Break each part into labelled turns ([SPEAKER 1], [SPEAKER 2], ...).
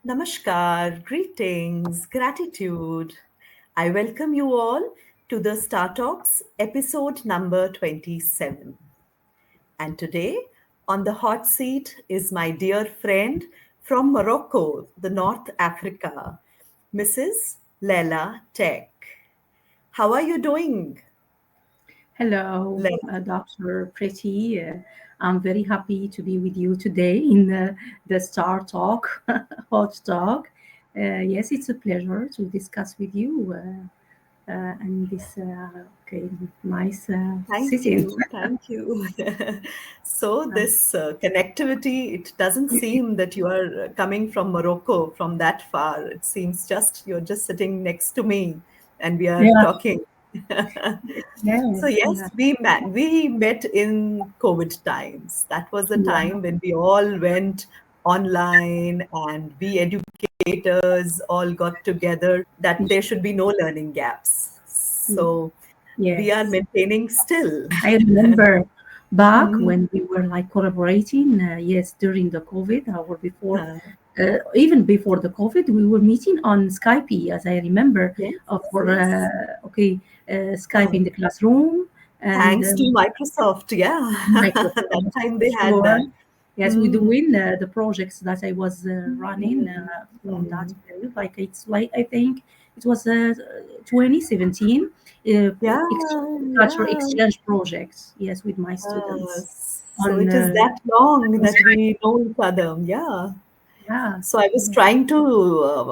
[SPEAKER 1] Namaskar, greetings, gratitude. I welcome you all to the Star Talks episode number 27. And today, on the hot seat, is my dear friend from Morocco, the North Africa, Mrs. Laila Taik. How are you doing,
[SPEAKER 2] Hello,
[SPEAKER 1] Laila?
[SPEAKER 2] Dr. Pretty. I'm very happy to be with you today in the Star Talk, Hot Talk. Yes, it's a pleasure to discuss with you and this okay, nice
[SPEAKER 1] Thank
[SPEAKER 2] sitting.
[SPEAKER 1] you. Thank you. So, this connectivity, it doesn't seem that you are coming from Morocco from that far. It seems just you're just sitting next to me and we are
[SPEAKER 2] Yeah,
[SPEAKER 1] talking. So,
[SPEAKER 2] yes,
[SPEAKER 1] yes,
[SPEAKER 2] yeah,
[SPEAKER 1] we met in COVID times. That was the
[SPEAKER 2] yeah.
[SPEAKER 1] time when we all went online and we educators all got together that there should be no learning gaps. So, we are
[SPEAKER 2] Yes.
[SPEAKER 1] maintaining still.
[SPEAKER 2] I remember back
[SPEAKER 1] Mhm.
[SPEAKER 2] when we were like collaborating, yes, during the COVID or before,
[SPEAKER 1] Uh,
[SPEAKER 2] even before the COVID, we were meeting on Skype, as I remember,
[SPEAKER 1] yes,
[SPEAKER 2] for
[SPEAKER 1] yes.
[SPEAKER 2] Skype in the classroom and
[SPEAKER 1] Thanks to Microsoft, yeah. That
[SPEAKER 2] Microsoft
[SPEAKER 1] time
[SPEAKER 2] for
[SPEAKER 1] they had
[SPEAKER 2] sure. Yes, we
[SPEAKER 1] mm,
[SPEAKER 2] doing the projects that I was running
[SPEAKER 1] mm,
[SPEAKER 2] from that
[SPEAKER 1] mm.
[SPEAKER 2] period. Like it's like I think it was 2017
[SPEAKER 1] Yeah,
[SPEAKER 2] cultural
[SPEAKER 1] yeah.
[SPEAKER 2] exchange projects. Yes, with my students
[SPEAKER 1] So
[SPEAKER 2] on
[SPEAKER 1] it is that long
[SPEAKER 2] on
[SPEAKER 1] that
[SPEAKER 2] Skype.
[SPEAKER 1] we know each other. Yeah.
[SPEAKER 2] Yeah,
[SPEAKER 1] So I was
[SPEAKER 2] yeah,
[SPEAKER 1] trying to,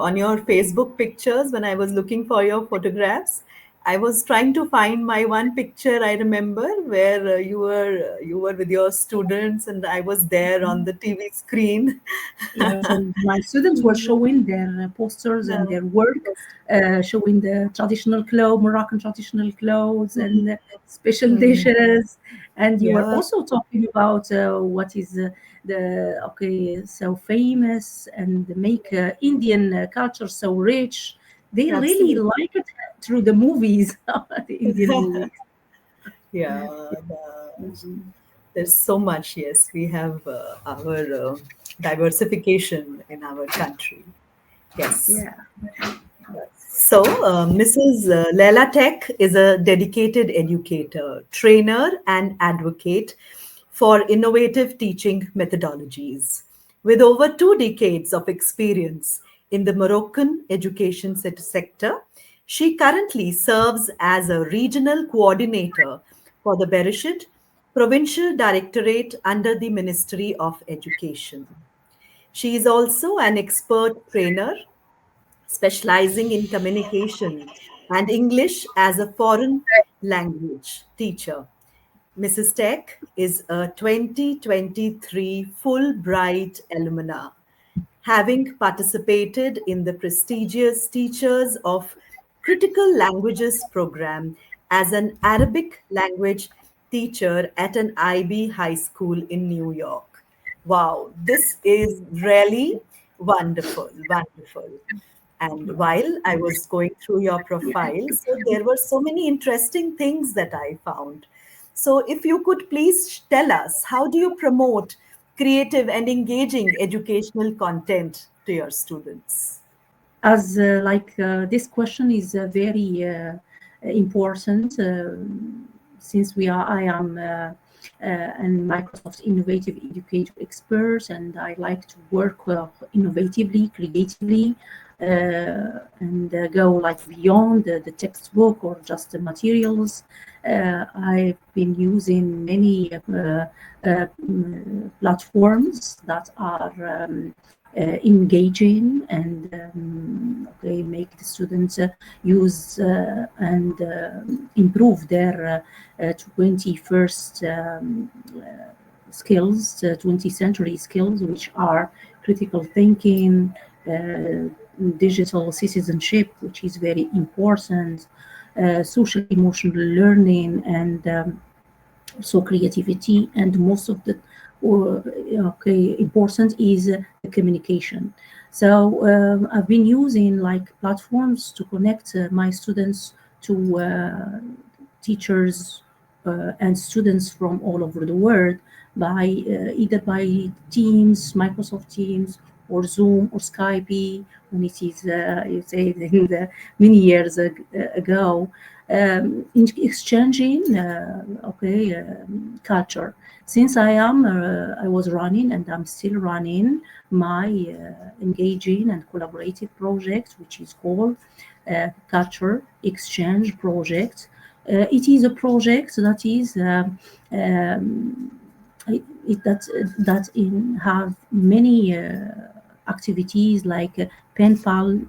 [SPEAKER 1] on your Facebook pictures, when I was looking for your photographs, I was trying to find my one picture I remember where you were with your students and I was there on the TV screen.
[SPEAKER 2] yes. And my students were showing their posters and
[SPEAKER 1] Yeah.
[SPEAKER 2] their work, showing the traditional clothes, Moroccan traditional clothes, and special
[SPEAKER 1] Mm.
[SPEAKER 2] dishes. And you were
[SPEAKER 1] Yeah,
[SPEAKER 2] also talking about what is the okay so famous and make Indian culture so rich. They really
[SPEAKER 1] absolutely.
[SPEAKER 2] like it through the movies, the Indian movies.
[SPEAKER 1] Yeah, there's so much. Yes, we have our diversification in our country. Yes.
[SPEAKER 2] Yeah.
[SPEAKER 1] So, Mrs. Laila Tech is a dedicated educator, trainer, and advocate for innovative teaching methodologies. With over 2 decades of experience in the Moroccan education sector, she currently serves as a regional coordinator for the Bereshit Provincial Directorate under the Ministry of Education. She is also an expert trainer specializing in communication and English as a foreign language teacher. Mrs. Tech is a 2023 Fulbright alumna, having participated in the prestigious Teachers of Critical Languages program as an Arabic language teacher at an IB high school in New York. Wow, this is really wonderful, wonderful. And while I was going through your profile, so there were so many interesting things that I found. So, if you could please tell us, how do you promote creative and engaging educational content to your students?
[SPEAKER 2] As this question is very important since I am an Microsoft Innovative Educator expert, and I like to work innovatively, creatively, and go like beyond the textbook or just the materials. I've been using many platforms that are engaging and okay, make the students use and improve their 21st skills, 20th century skills, which are critical thinking, digital citizenship, which is very important, social emotional learning, and so creativity. And most of the okay important is the communication. So I've been using like platforms to connect my students to teachers and students from all over the world by either by Teams, Microsoft Teams, or Zoom or Skype when it is, you say, in the many years ago, in exchanging, culture. Since I was running and I'm still running my engaging and collaborative project, which is called Culture Exchange Project. It is a project that is that have many activities like pen pal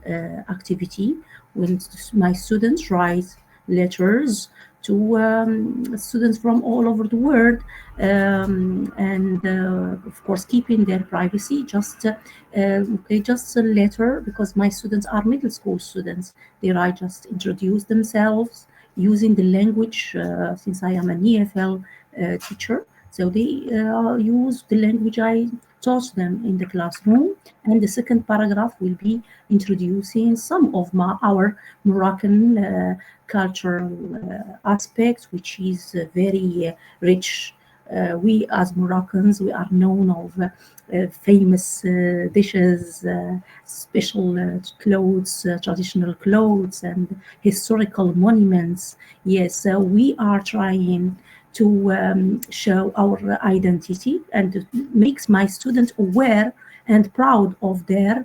[SPEAKER 2] activity when my students write letters to students from all over the world, and of course keeping their privacy. Just a letter, because my students are middle school students. They write, just introduce themselves using the language, since I am an EFL teacher. So they use the language I taught them in the classroom. And the second paragraph will be introducing some of our Moroccan cultural aspects, which is very rich. We as Moroccans, we are known of famous dishes, special clothes, traditional clothes, and historical monuments. Yes, so we are trying to show our identity and makes my students aware and proud of their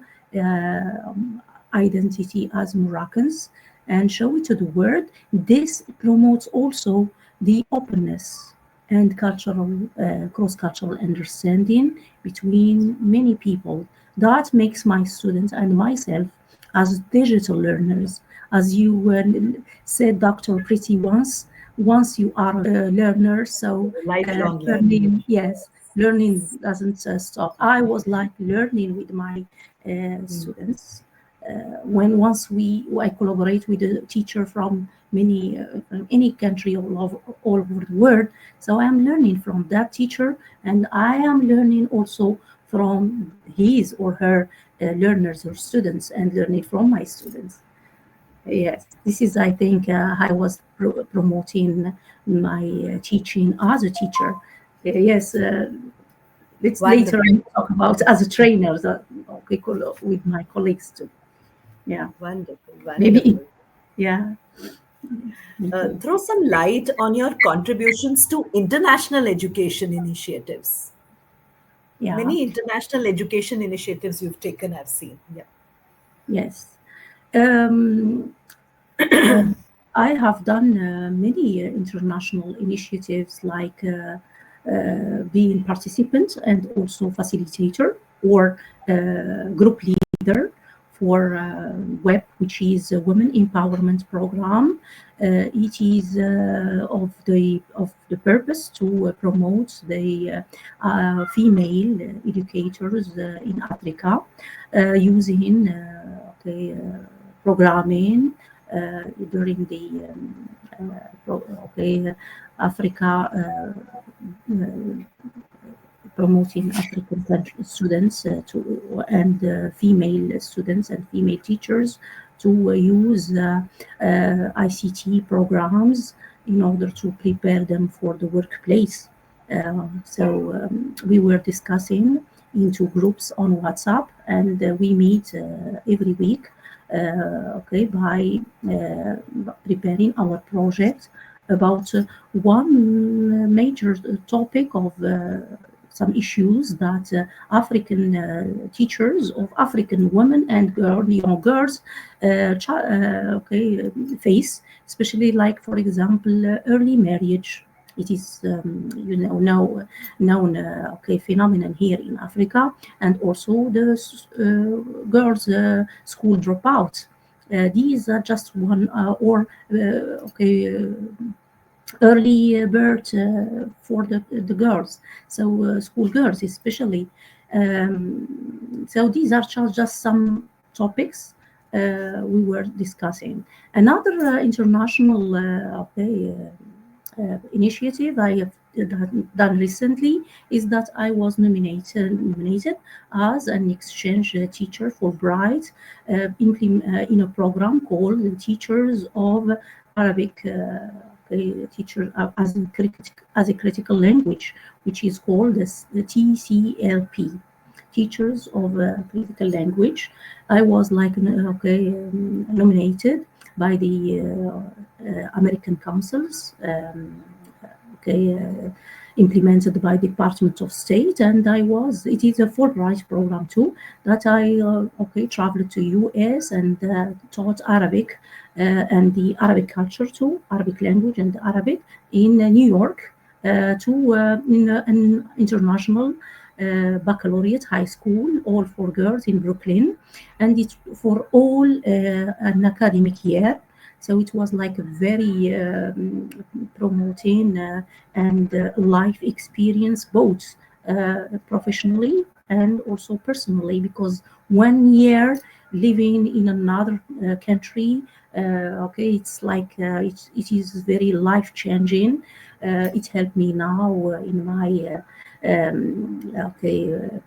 [SPEAKER 2] identity as Moroccans, and show it to the world. This promotes also the openness and cultural cross-cultural understanding between many people. That makes my students and myself as digital learners, as you said, Dr. Pretty, once you are a learner, so
[SPEAKER 1] Lifelong learning.
[SPEAKER 2] learning, yes, learning doesn't stop. I was like learning with my
[SPEAKER 1] Mm.
[SPEAKER 2] students. When once I collaborate with a teacher from from any country all over the world, so I am learning from that teacher, and I am learning also from his or her learners or students, and learning from my students. Yes, this is, I think, I was promoting my teaching as a teacher. Yes, let's later
[SPEAKER 1] Wonderful.
[SPEAKER 2] talk about as a trainer, okay, with my colleagues too. Yeah,
[SPEAKER 1] Wonderful.
[SPEAKER 2] maybe,
[SPEAKER 1] Wonderful.
[SPEAKER 2] yeah,
[SPEAKER 1] Throw some light on your contributions to international education initiatives.
[SPEAKER 2] yeah,
[SPEAKER 1] Many international education initiatives you've taken, I've seen. Yeah.
[SPEAKER 2] yes. Um, uh, I have done many international initiatives like being participant and also facilitator or group leader for WEB, which is a Women Empowerment Program. It is of the purpose to promote the female educators in Africa using programming during the Africa promoting African students and female students and female teachers to use ICT programs in order to prepare them for the workplace. So we were discussing into groups on WhatsApp, and we meet every week. By preparing our project about one major topic of some issues that African teachers of African women and young girls face, especially like, for example, early marriage. It is, now known phenomenon here in Africa, and also the girls' school dropout. These are just one early birth for the girls, so school girls especially. So these are just some topics we were discussing. Another international initiative I have done recently is that I was nominated as an exchange teacher for Bright in a program called the Teachers of Arabic Teacher as a critical language, which is called the TCLP. teachers of critical language. I was like nominated by the American councils. Okay, implemented by Department of State, and I was. It is a Fulbright program too. That I traveled to U.S. and taught Arabic and the Arabic culture too, Arabic language and Arabic in New York to in an international baccalaureate high school, all for girls in Brooklyn, and it's for all an academic year. So it was like a very promoting and life experience, both professionally and also personally, because 1 year living in another country, it's like it is very life changing. It helped me now in my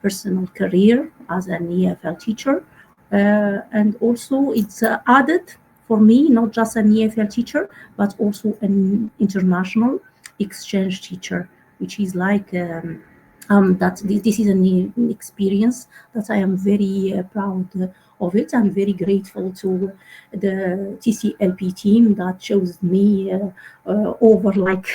[SPEAKER 2] personal career as an EFL teacher, and also it's added for me not just an EFL teacher but also an international exchange teacher, which is like that this is an experience that I am very proud of it. I'm very grateful to the TCLP team that chose me over like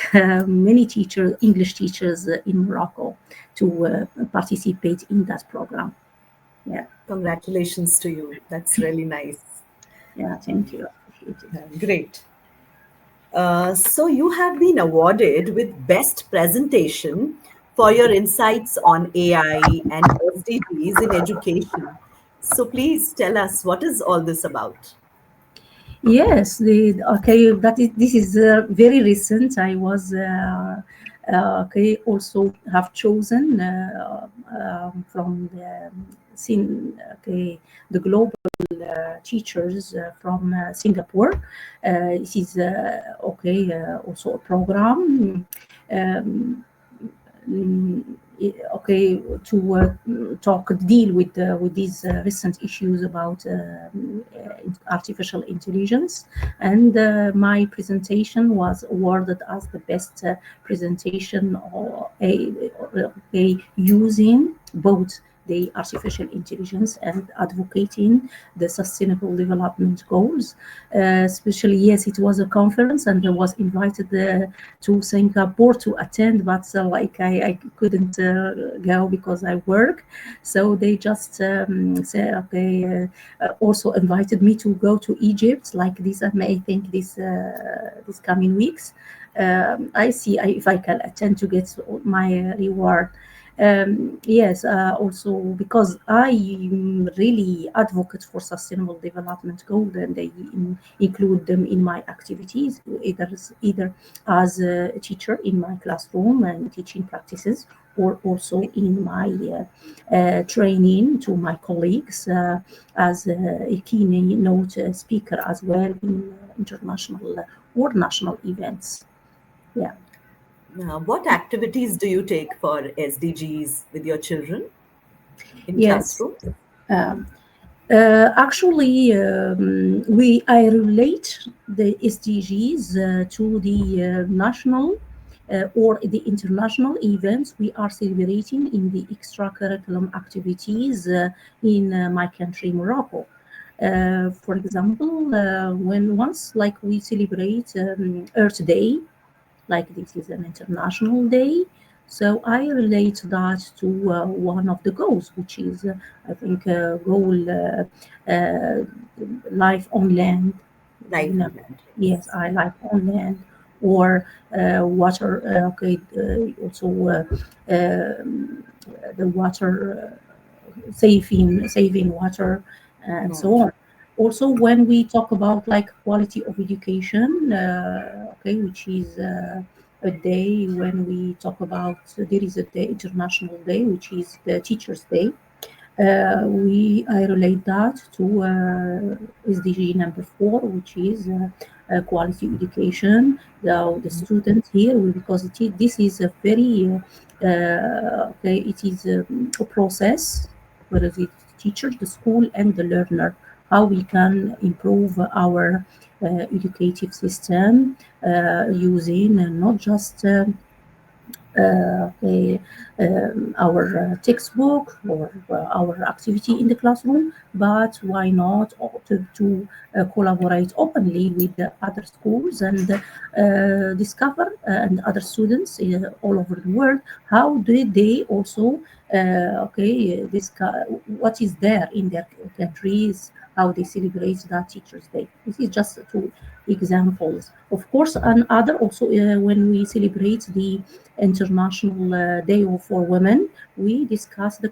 [SPEAKER 2] many teachers, English teachers in Morocco, to participate in that program. Yeah,
[SPEAKER 1] Congratulations to you. That's really nice.
[SPEAKER 2] yeah, thank you. Appreciate it.
[SPEAKER 1] Great. So you have been awarded with Best Presentation for your insights on AI and SDGs in education. So please tell us, what is all this about?
[SPEAKER 2] Yes, okay. This is very recent. I was also have chosen from the the global teachers from Singapore. This is also a program. Um, to deal with these recent issues about artificial intelligence, and my presentation was awarded as the best presentation or using both the artificial intelligence and advocating the sustainable development goals. Especially, yes, it was a conference, and I was invited to Singapore to attend, but I couldn't go because I work. So they just said, okay, also invited me to go to Egypt, like this. I think this coming weeks. I see if I can attend to get my reward. Yes, also because I really advocate for sustainable development goals, and they include them in my activities, either as a teacher in my classroom and teaching practices, or also in my training to my colleagues as a keynote speaker as well in international or national events. Yeah.
[SPEAKER 1] Now, what activities do you take for SDGs with your children in
[SPEAKER 2] Yes.
[SPEAKER 1] classrooms?
[SPEAKER 2] Um, Actually, I relate the SDGs to the national or the international events we are celebrating in the extracurriculum activities in my country, Morocco. For example, when once like we celebrate Earth Day, like this is an international day. So I relate that to one of the goals, which is, I think, goal uh, life on land. You
[SPEAKER 1] Life
[SPEAKER 2] know,
[SPEAKER 1] on land,
[SPEAKER 2] yes,
[SPEAKER 1] yes.
[SPEAKER 2] I life on land, or water. Also the water saving water, and so on. Also, when we talk about like quality of education, which is a day when we talk about, there is a day, international day, which is the Teachers' Day. We I relate that to SDG number 4, which is quality education. The students here, because this is a very it is a process, whether the teacher, the school, and the learner, how we can improve our educative system using not just okay, our textbook or our activity in the classroom, but why not to collaborate openly with the other schools and discover and other students all over the world how did they also what is there in their countries, how they celebrate that Teachers Day. This is just two examples. Of course, another also when we celebrate the International Day for Women, we discuss the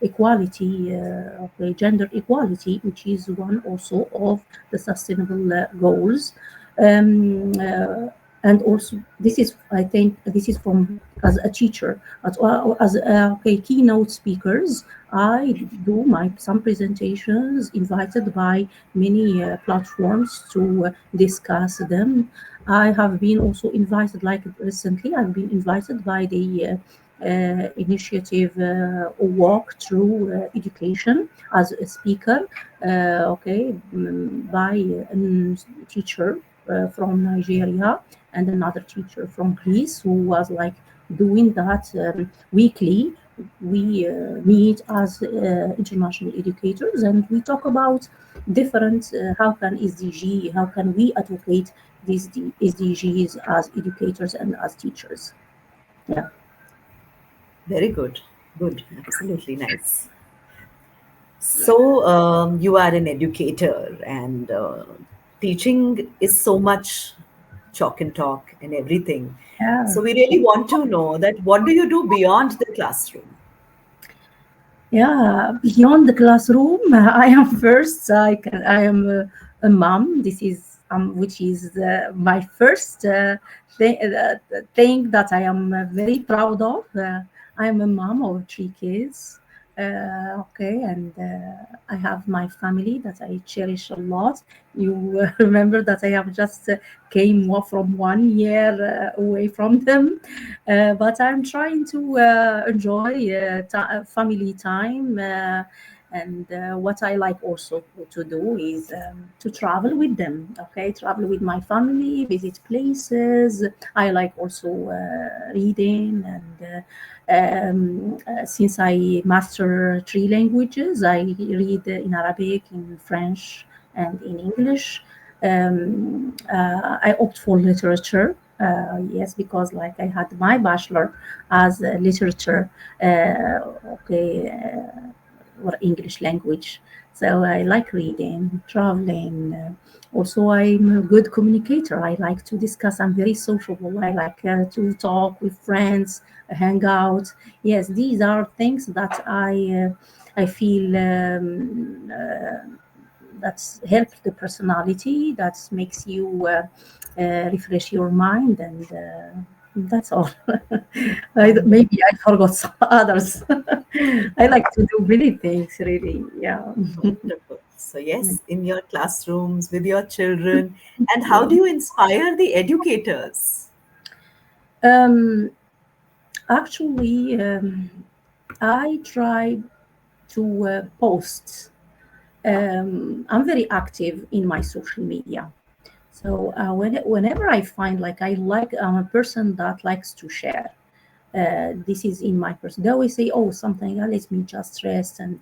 [SPEAKER 2] equality, okay, gender equality, which is one also of the sustainable goals. Um, uh, and also, this is, I think, this is from as a teacher, as okay, keynote speakers. I do my some presentations invited by many platforms to discuss them. I have been also invited, like recently, I've been invited by the initiative Walk Through Education as a speaker, by a teacher from Nigeria and another teacher from Greece who was like doing that weekly. We meet as international educators and we talk about different how can SDG, how can we advocate these SDGs as educators and as teachers. Yeah.
[SPEAKER 1] Very good. Good. Absolutely nice. So, you are an educator, and teaching is so much chalk and talk and everything.
[SPEAKER 2] Yeah.
[SPEAKER 1] So, we really want to know that what do you do beyond the classroom?
[SPEAKER 2] Yeah, beyond the classroom, I am first. I am a mom. This is which is my first thing that I am very proud of. I am a mom of three kids. Okay, and I have my family that I cherish a lot. You remember that I have just came from 1 year away from them, but I'm trying to enjoy family time. And what I like also to do is to travel with them. Okay, travel with my family, visit places. I like also reading and. Since I master three languages, I read in Arabic, in French, and in English. I opt for literature. Yes, because like I had my bachelor as a literature, okay, or English language. So I like reading, traveling. Also, I'm a good communicator. I like to discuss. I'm very sociable. I like to talk with friends, hang out. Yes, these are things that I feel that's help the personality. That makes you refresh your mind, and that's all.
[SPEAKER 1] Wonderful.
[SPEAKER 2] Maybe I forgot some others. I like to do many things, really. Yeah.
[SPEAKER 1] Wonderful. So, yes, in your classrooms with your children, and how do you inspire the educators?
[SPEAKER 2] Um, Actually, I try to post. I'm very active in my social media. So whenever I find like I'm a person that likes to share. This is in my person. They always say, "Oh, something let me just rest," and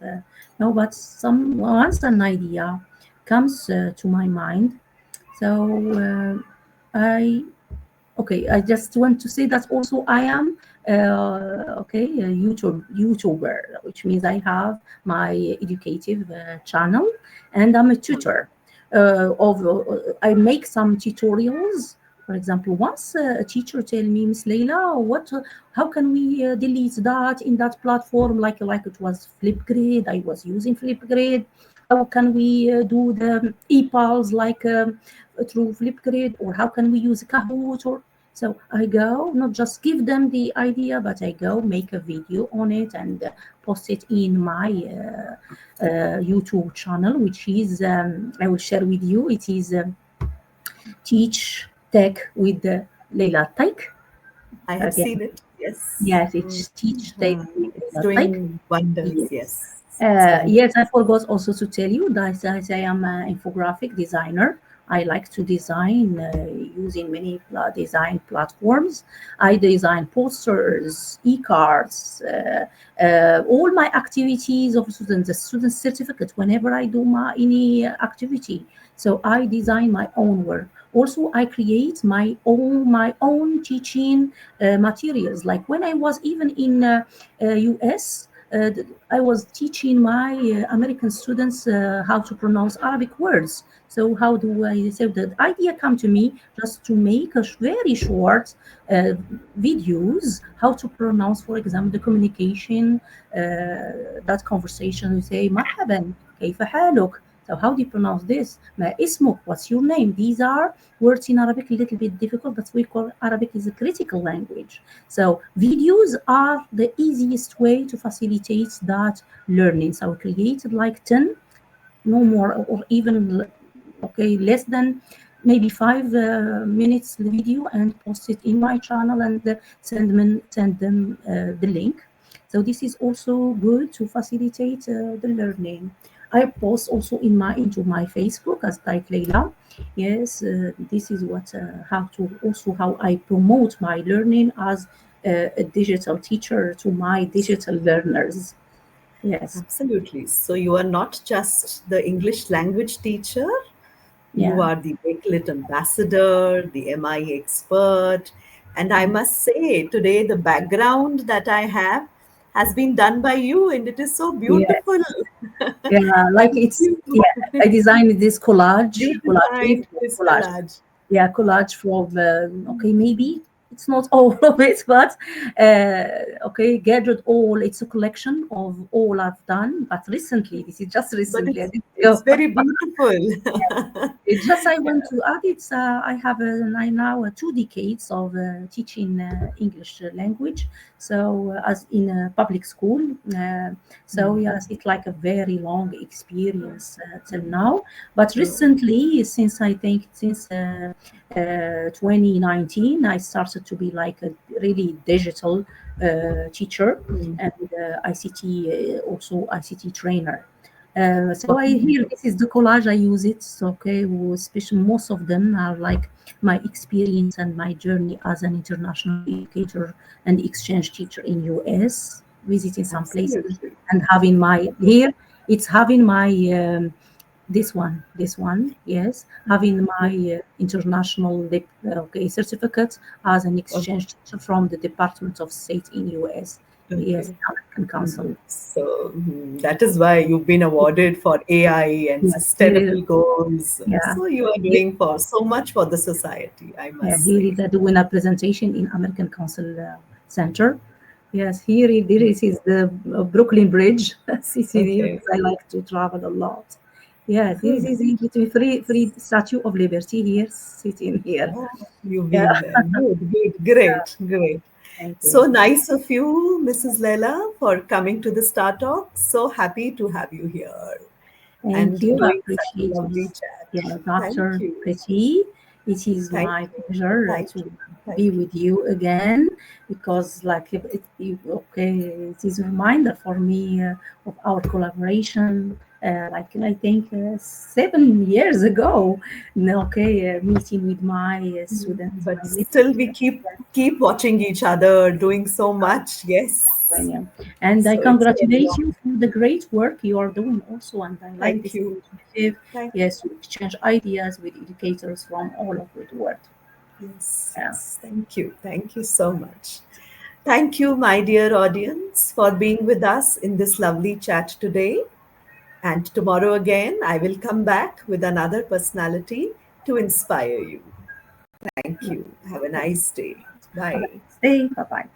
[SPEAKER 2] no, but some once an idea comes to my mind, so I okay. I just want to say that also I am a YouTuber, which means I have my educative channel, and I'm a tutor. I make some tutorials. For example, once a teacher tell me, Miss Leila, how can we delete that in that platform like it was Flipgrid? I was using Flipgrid. How can we do the EPUBs like through Flipgrid, or how can we use Kahoot? Or so I go, not just give them the idea, but I go make a video on it and post it in my YouTube channel, which is I will share with you. It is Teach Tech with Leila Taik.
[SPEAKER 1] I have
[SPEAKER 2] Again,
[SPEAKER 1] seen it. Yes.
[SPEAKER 2] yes, it's Teach Tech with
[SPEAKER 1] It's
[SPEAKER 2] Leila Taik.
[SPEAKER 1] doing wonders.
[SPEAKER 2] Yes.
[SPEAKER 1] Yes. It's wonderful.
[SPEAKER 2] Yes, I forgot also to tell you that I am an infographic designer. I like to design using many design platforms. I design posters, e-cards, all my activities of students, the student certificate whenever I do my any activity. So I design my own work. Also, I create my own teaching materials. Like when I was even in US, I was teaching my American students how to pronounce Arabic words. So how do I say the idea come to me just to make a very short uh, videos how to pronounce, for example, the communication, that conversation. We say مرحبا كيف حالك. So how do you pronounce this? ما اسمك? What's your name? These are words in Arabic a little bit difficult, but we call Arabic is a critical language. So videos are the easiest way to facilitate that learning. So I created like 10, no more, or even okay, less than maybe 5 minutes video, and post it in my channel, and send them the link. So this is also good to facilitate the learning. I post also into my Facebook as Taik Leila. Yes, this is what how I promote my learning as a digital teacher to my digital learners. Yes,
[SPEAKER 1] Absolutely. So you are not just the English language teacher, you
[SPEAKER 2] yeah.
[SPEAKER 1] are the Bakelit ambassador, the MI expert. And I
[SPEAKER 2] Mm.
[SPEAKER 1] must say, today the background that I have has been done by you, and it is so beautiful.
[SPEAKER 2] Yes. Yeah, like
[SPEAKER 1] Thank
[SPEAKER 2] it's
[SPEAKER 1] you.
[SPEAKER 2] yeah. I designed this
[SPEAKER 1] You
[SPEAKER 2] collage,
[SPEAKER 1] designed this
[SPEAKER 2] collage.
[SPEAKER 1] collage.
[SPEAKER 2] Yeah, collage from okay, maybe it's not all of it, but okay, gathered all. It's a collection of all I've done, but recently, this is just
[SPEAKER 1] But
[SPEAKER 2] recently. I
[SPEAKER 1] it's
[SPEAKER 2] didn't
[SPEAKER 1] it's
[SPEAKER 2] go.
[SPEAKER 1] very beautiful.
[SPEAKER 2] It just I want to add it. I have now 2 decades of teaching English language. So as in a public school. So yes, it's like a very long experience till now. But recently, since I think since 2019, I started to be like a really digital teacher and ICT also ICT trainer. So I here this is the collage I use it. So, okay, especially most of them are like my experience and my journey as an international educator and exchange teacher in US, visiting some places
[SPEAKER 1] Absolutely.
[SPEAKER 2] and having my here it's having my this one, yes, having my international okay certificate as an exchange teacher from the Department of State in US. Yes,
[SPEAKER 1] Okay.
[SPEAKER 2] American Council.
[SPEAKER 1] So that is why you've been awarded for AI and
[SPEAKER 2] Yes, here,
[SPEAKER 1] sustainable goals.
[SPEAKER 2] yeah.
[SPEAKER 1] So you are doing for so much for the society, I
[SPEAKER 2] Yeah,
[SPEAKER 1] must
[SPEAKER 2] here
[SPEAKER 1] say.
[SPEAKER 2] is doing a presentation in American Council Center. Yes, here is the Brooklyn Bridge, CCD,
[SPEAKER 1] Okay,
[SPEAKER 2] because I like to travel a lot. Yes, this
[SPEAKER 1] good.
[SPEAKER 2] is in between free Statue of Liberty here, sitting here.
[SPEAKER 1] Oh, you've
[SPEAKER 2] Yeah,
[SPEAKER 1] been there. Good, good, great, great.
[SPEAKER 2] thank
[SPEAKER 1] So
[SPEAKER 2] you.
[SPEAKER 1] nice of you, Mrs. Lela, for coming to the Star Talk. So happy to have you here
[SPEAKER 2] Thank
[SPEAKER 1] and
[SPEAKER 2] you. I
[SPEAKER 1] doing such a
[SPEAKER 2] appreciate it.
[SPEAKER 1] lovely chat.
[SPEAKER 2] Yeah,
[SPEAKER 1] Thank
[SPEAKER 2] Dr.
[SPEAKER 1] you.
[SPEAKER 2] Pretty, it is
[SPEAKER 1] Thank
[SPEAKER 2] my
[SPEAKER 1] you.
[SPEAKER 2] pleasure
[SPEAKER 1] Thank
[SPEAKER 2] to
[SPEAKER 1] you. Thank
[SPEAKER 2] be
[SPEAKER 1] you.
[SPEAKER 2] with you again because, like, okay, it is a reminder for me of our collaboration. Like I think 7 years ago, okay, meeting with my students,
[SPEAKER 1] But
[SPEAKER 2] my little
[SPEAKER 1] still we
[SPEAKER 2] students.
[SPEAKER 1] keep watching each other, doing so much. Yes.
[SPEAKER 2] Lithuania. And I
[SPEAKER 1] So it's very
[SPEAKER 2] congratulate
[SPEAKER 1] long.
[SPEAKER 2] you for the great work you are doing also. And I like
[SPEAKER 1] Thank
[SPEAKER 2] this
[SPEAKER 1] you.
[SPEAKER 2] initiative.
[SPEAKER 1] Thank
[SPEAKER 2] Yes, to exchange ideas with educators from all over the world.
[SPEAKER 1] yes,
[SPEAKER 2] Yeah.
[SPEAKER 1] yes. Thank you. Thank you so much. Thank you, my dear audience, for being with us in this lovely chat today. And tomorrow again, I will come back with another personality to inspire you. Thank
[SPEAKER 2] Yeah.
[SPEAKER 1] you. Have a nice day.
[SPEAKER 2] Have a
[SPEAKER 1] Bye.
[SPEAKER 2] nice day. Bye bye.